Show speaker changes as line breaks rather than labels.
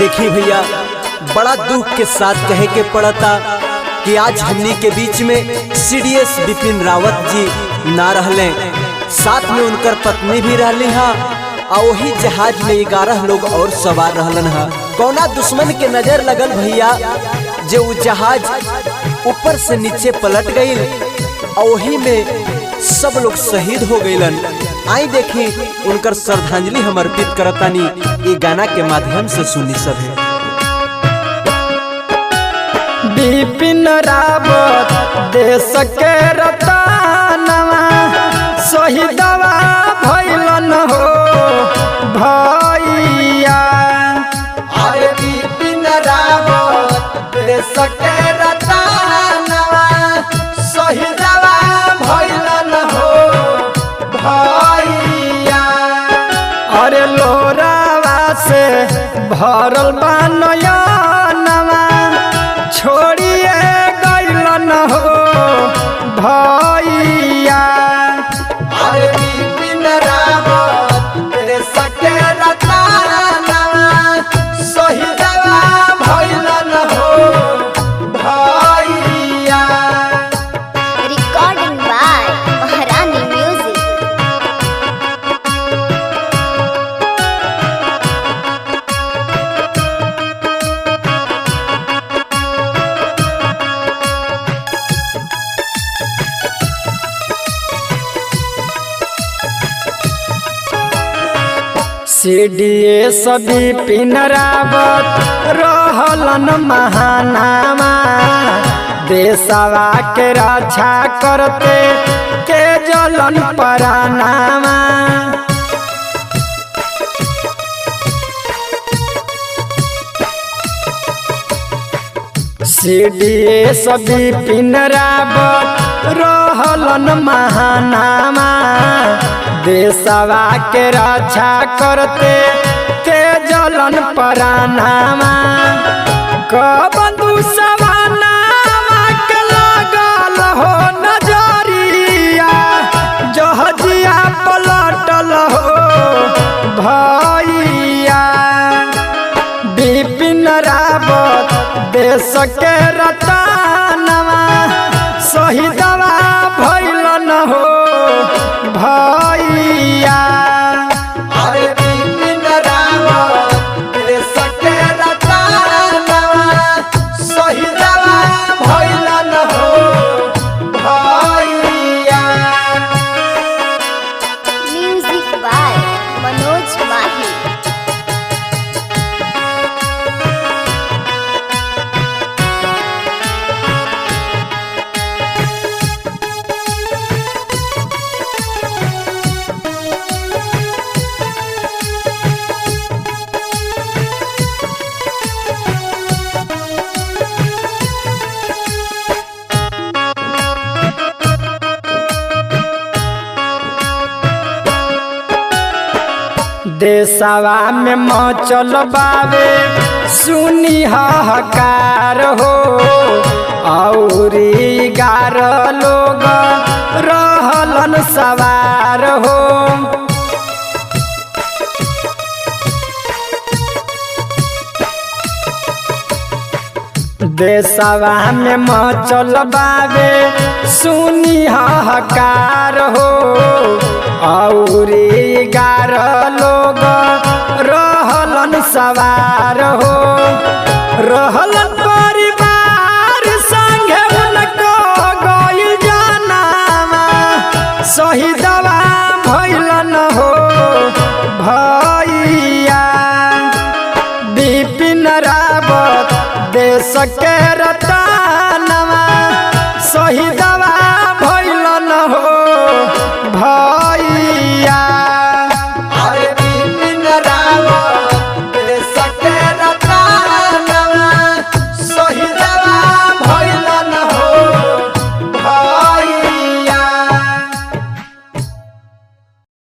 देखिए भैया, बड़ा दुख के साथ कहे के पड़ता कि आज हमनी के बीच में सीडीएस बिपिन रावत जी ना रहले, साथ में उनकर पत्नी भी रहली हा और वही जहाज में 11 लोग और सवार रहलन हा। कौना दुश्मन के नजर लगल भैया जो वो जहाज ऊपर से नीचे पलट गई और वही में सब लोग शहीद हो गईलन। आई देखी उनकर श्रद्धांजलि हम अर्पित करतानी ये गाना के माध्यम से सुनी सब है।
बिपिन रावत देश के रतनवा शहीदवा भइलन हो भैया।
अरे बिपिन रावत देश के रतनवा शहीदवा भइलन हो भैया।
अरे लोरावा से भरल बा नयनवा छोड़िए गइलन हो भैया।
अरे बिपिन रावत देश के रतनवा शहीदवा भइलन हो भैया।
Recording by Maharani Music.
CDS Bipin Rawat रहलन महानामा देशवा के रक्षा करते के जलन परानामा। सीडीएस बिपिन रावत रहलन महानामा देशवा के रक्षा करते के जलन परानामा। कबंधु सवानामा के लागल हो नजरिया जहाजिया पलटल हो भैया। बिपिन रावत देश के रतनवा शहीदवा भइलन हो भैया।
अरे बिपिन रावत देश के रतनवा शहीदवा भइलन हो भैया।
Music by Manoj Mahi.
देशवा में मचल बावे सुनी हाहाकार हो औरी 11 लोग रहलन सवार हो। देशवा में मचल बावे सुनी हाहाकार हो औरी 11 लोग रहलन सवार हो। रहलन परिवार संगे उनको गइल जनामा शहीदवा भइलन हो भैया। बिपिन रावत देश के रतनवा